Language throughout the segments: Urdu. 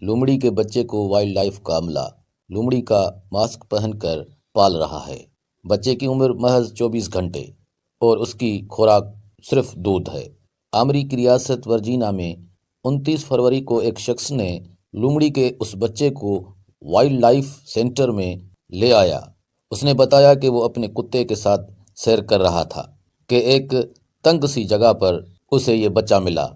لومڑی کے بچے کو وائلڈ لائف کا عملہ لومڑی کا ماسک پہن کر پال رہا ہے۔ بچے کی عمر محض 24 گھنٹے اور اس کی خوراک صرف دودھ ہے۔ امریکی ریاست ورجینیا میں 29 فروری کو ایک شخص نے لومڑی کے اس بچے کو وائلڈ لائف سینٹر میں لے آیا۔ اس نے بتایا کہ وہ اپنے کتے کے ساتھ سیر کر رہا تھا کہ ایک تنگ سی جگہ پر اسے یہ بچہ ملا۔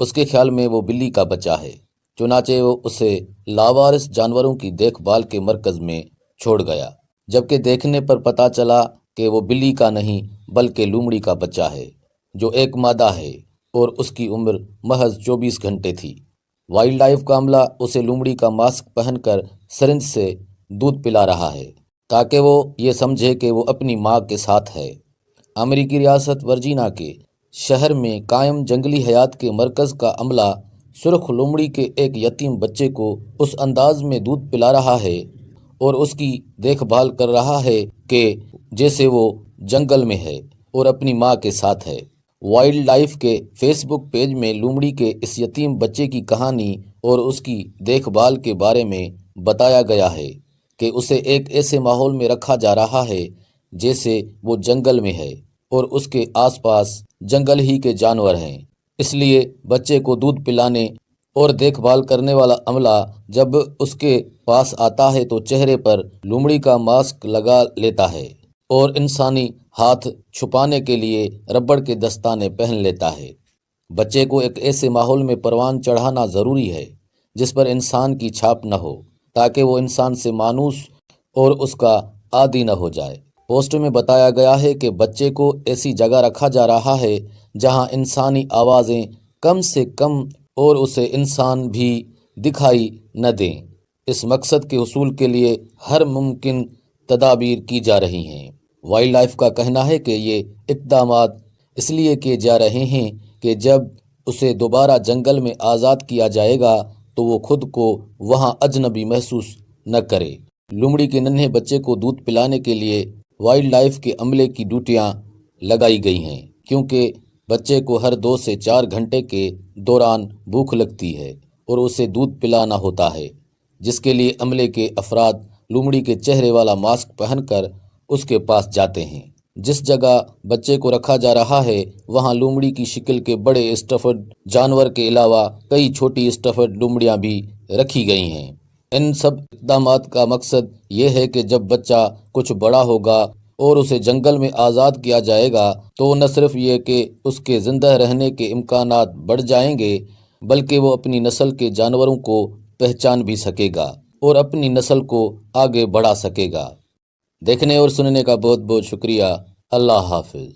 اس کے خیال میں وہ بلی کا بچہ ہے، چنانچہ وہ اسے لاوارث جانوروں کی دیکھ بھال کے مرکز میں چھوڑ گیا، جبکہ دیکھنے پر پتہ چلا کہ وہ بلی کا نہیں بلکہ لومڑی کا بچہ ہے، جو ایک مادہ ہے اور اس کی عمر محض 24 گھنٹے تھی۔ وائلڈ لائف کا عملہ اسے لومڑی کا ماسک پہن کر سرنج سے دودھ پلا رہا ہے تاکہ وہ یہ سمجھے کہ وہ اپنی ماں کے ساتھ ہے۔ امریکی ریاست ورجینیا کے شہر میں قائم جنگلی حیات کے مرکز کا عملہ سرخ لومڑی کے ایک یتیم بچے کو اس انداز میں دودھ پلا رہا ہے اور اس کی دیکھ بھال کر رہا ہے کہ جیسے وہ جنگل میں ہے اور اپنی ماں کے ساتھ ہے۔ وائلڈ لائف کے فیس بک پیج میں لومڑی کے اس یتیم بچے کی کہانی اور اس کی دیکھ بھال کے بارے میں بتایا گیا ہے کہ اسے ایک ایسے ماحول میں رکھا جا رہا ہے جیسے وہ جنگل میں ہے اور اس کے آس پاس جنگل ہی کے جانور ہیں۔ اس لیے بچے کو دودھ پلانے اور دیکھ بھال کرنے والا عملہ جب اس کے پاس آتا ہے تو چہرے پر لومڑی کا ماسک لگا لیتا ہے اور انسانی ہاتھ چھپانے کے لیے ربڑ کے دستانے پہن لیتا ہے۔ بچے کو ایک ایسے ماحول میں پروان چڑھانا ضروری ہے جس پر انسان کی چھاپ نہ ہو، تاکہ وہ انسان سے مانوس اور اس کا عادی نہ ہو جائے۔ پوسٹ میں بتایا گیا ہے کہ بچے کو ایسی جگہ رکھا جا رہا ہے جہاں انسانی آوازیں کم سے کم اور اسے انسان بھی دکھائی نہ دیں۔ اس مقصد کے حصول کے لیے ہر ممکن تدابیر کی جا رہی ہیں۔ وائلڈ لائف کا کہنا ہے کہ یہ اقدامات اس لیے کیے جا رہے ہیں کہ جب اسے دوبارہ جنگل میں آزاد کیا جائے گا تو وہ خود کو وہاں اجنبی محسوس نہ کرے۔ لومڑی کے ننھے بچے کو دودھ پلانے کے لیے وائلڈ لائف کے عملے کی ڈیوٹیاں لگائی گئی ہیں، کیونکہ بچے کو ہر 2 سے 4 گھنٹے کے دوران بھوک لگتی ہے اور اسے دودھ پلانا ہوتا ہے، جس کے لیے عملے کے افراد لومڑی کے چہرے والا ماسک پہن کر اس کے پاس جاتے ہیں۔ جس جگہ بچے کو رکھا جا رہا ہے وہاں لومڑی کی شکل کے بڑے اسٹفڈ جانور کے علاوہ کئی چھوٹی اسٹفڈ لومڑیاں بھی رکھی گئی ہیں۔ ان سب اقدامات کا مقصد یہ ہے کہ جب بچہ کچھ بڑا ہوگا اور اسے جنگل میں آزاد کیا جائے گا تو نہ صرف یہ کہ اس کے زندہ رہنے کے امکانات بڑھ جائیں گے، بلکہ وہ اپنی نسل کے جانوروں کو پہچان بھی سکے گا اور اپنی نسل کو آگے بڑھا سکے گا۔ دیکھنے اور سننے کا بہت بہت شکریہ۔ اللہ حافظ۔